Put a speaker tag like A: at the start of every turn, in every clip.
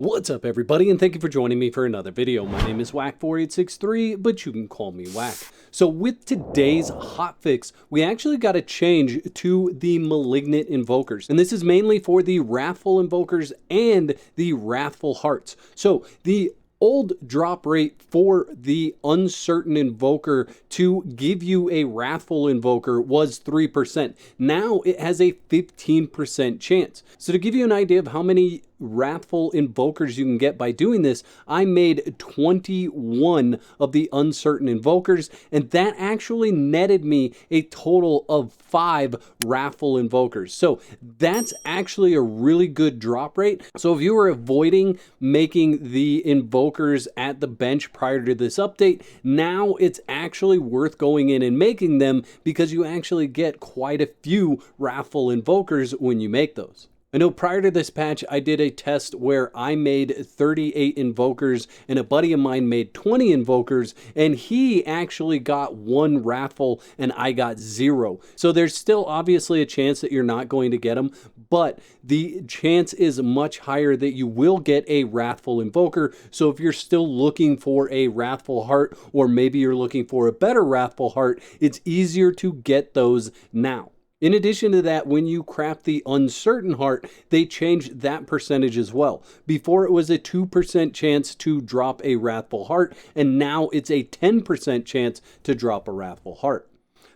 A: What's up everybody, and thank you for joining me for another video. My name is Whack4863, but you can call me Whack. So with today's hotfix, we actually got a change to the malignant invokers. And this is mainly for the Wrathful invokers and the Wrathful hearts. So the old drop rate for the uncertain invoker to give you a Wrathful invoker was 3%. Now it has a 15% chance. So to give you an idea of how many Wrathful invokers you can get by doing this, I made 21 of the uncertain invokers, and that actually netted me a total of 5 Wrathful invokers. So that's actually a really good drop rate. So if you were avoiding making the invokers at the bench prior to this update, now it's actually worth going in and making them because you actually get quite a few Wrathful invokers when you make those. I know prior to this patch, I did a test where I made 38 invokers and a buddy of mine made 20 invokers, and he actually got 1 Wrathful and I got 0. So there's still obviously a chance that you're not going to get them, but the chance is much higher that you will get a Wrathful invoker. So if you're still looking for a Wrathful heart, or maybe you're looking for a better Wrathful heart, it's easier to get those now. In addition to that, when you craft the uncertain heart, they changed that percentage as well. Before it was a 2% chance to drop a Wrathful heart, and now it's a 10% chance to drop a Wrathful heart.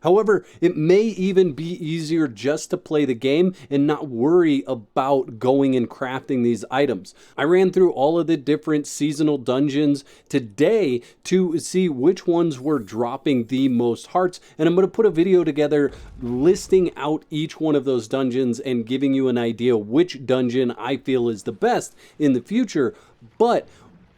A: However, it may even be easier just to play the game and not worry about going and crafting these items. I ran through all of the different seasonal dungeons today to see which ones were dropping the most hearts, and I'm going to put a video together listing out each one of those dungeons and giving you an idea which dungeon I feel is the best in the future. But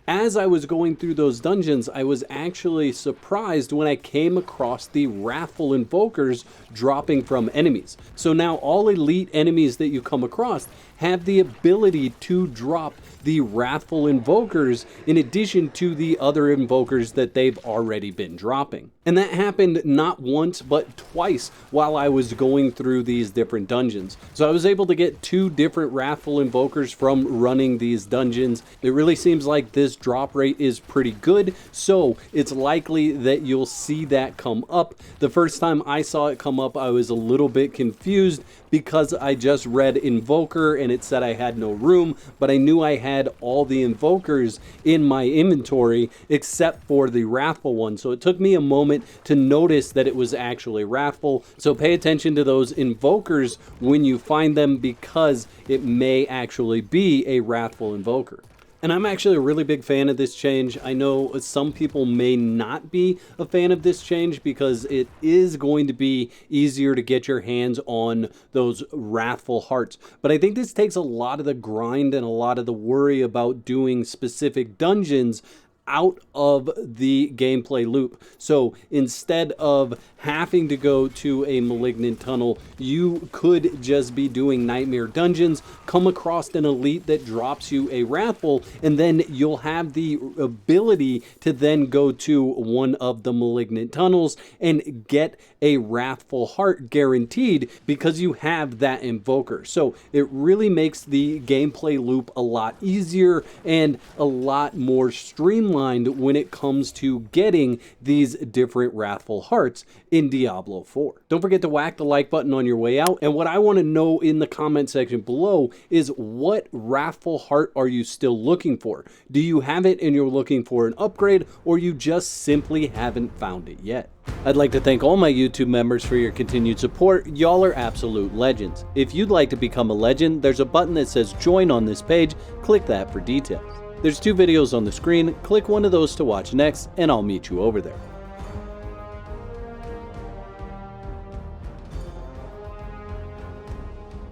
A: as I was going through those dungeons, I was actually surprised when I came across the Wrathful invokers dropping from enemies. So now all elite enemies that you come across have the ability to drop the Wrathful invokers in addition to the other invokers that they've already been dropping. And that happened not once, but twice while I was going through these different dungeons. So I was able to get 2 different Wrathful invokers from running these dungeons. It really seems like this drop rate is pretty good, so it's likely that you'll see that come up. The first time I saw it come up, I was a little bit confused because I just read invoker and it said I had no room, but I knew I had all the invokers in my inventory except for the Wrathful one. So it took me a moment to notice that it was actually Wrathful. So pay attention to those invokers when you find them, because it may actually be a Wrathful invoker. And I'm actually a really big fan of this change. I know some people may not be a fan of this change because it is going to be easier to get your hands on those Wrathful hearts. But I think this takes a lot of the grind and a lot of the worry about doing specific dungeons out of the gameplay loop. So instead of having to go to a malignant tunnel, you could just be doing nightmare dungeons, come across an elite that drops you a Wrathful, and then you'll have the ability to then go to one of the malignant tunnels and get a Wrathful heart guaranteed because you have that invoker. So it really makes the gameplay loop a lot easier and a lot more streamlined when it comes to getting these different Wrathful hearts in Diablo 4. Don't forget to whack the like button on your way out, and what I want to know in the comment section below is, what Wrathful heart are you still looking for? Do you have it and you're looking for an upgrade, or you just simply haven't found it yet? I'd like to thank all my YouTube members for your continued support. Y'all are absolute legends. If you'd like to become a legend, there's a button that says join on this page. Click that for details. There's 2 videos on the screen. Click one of those to watch next, and I'll meet you over there.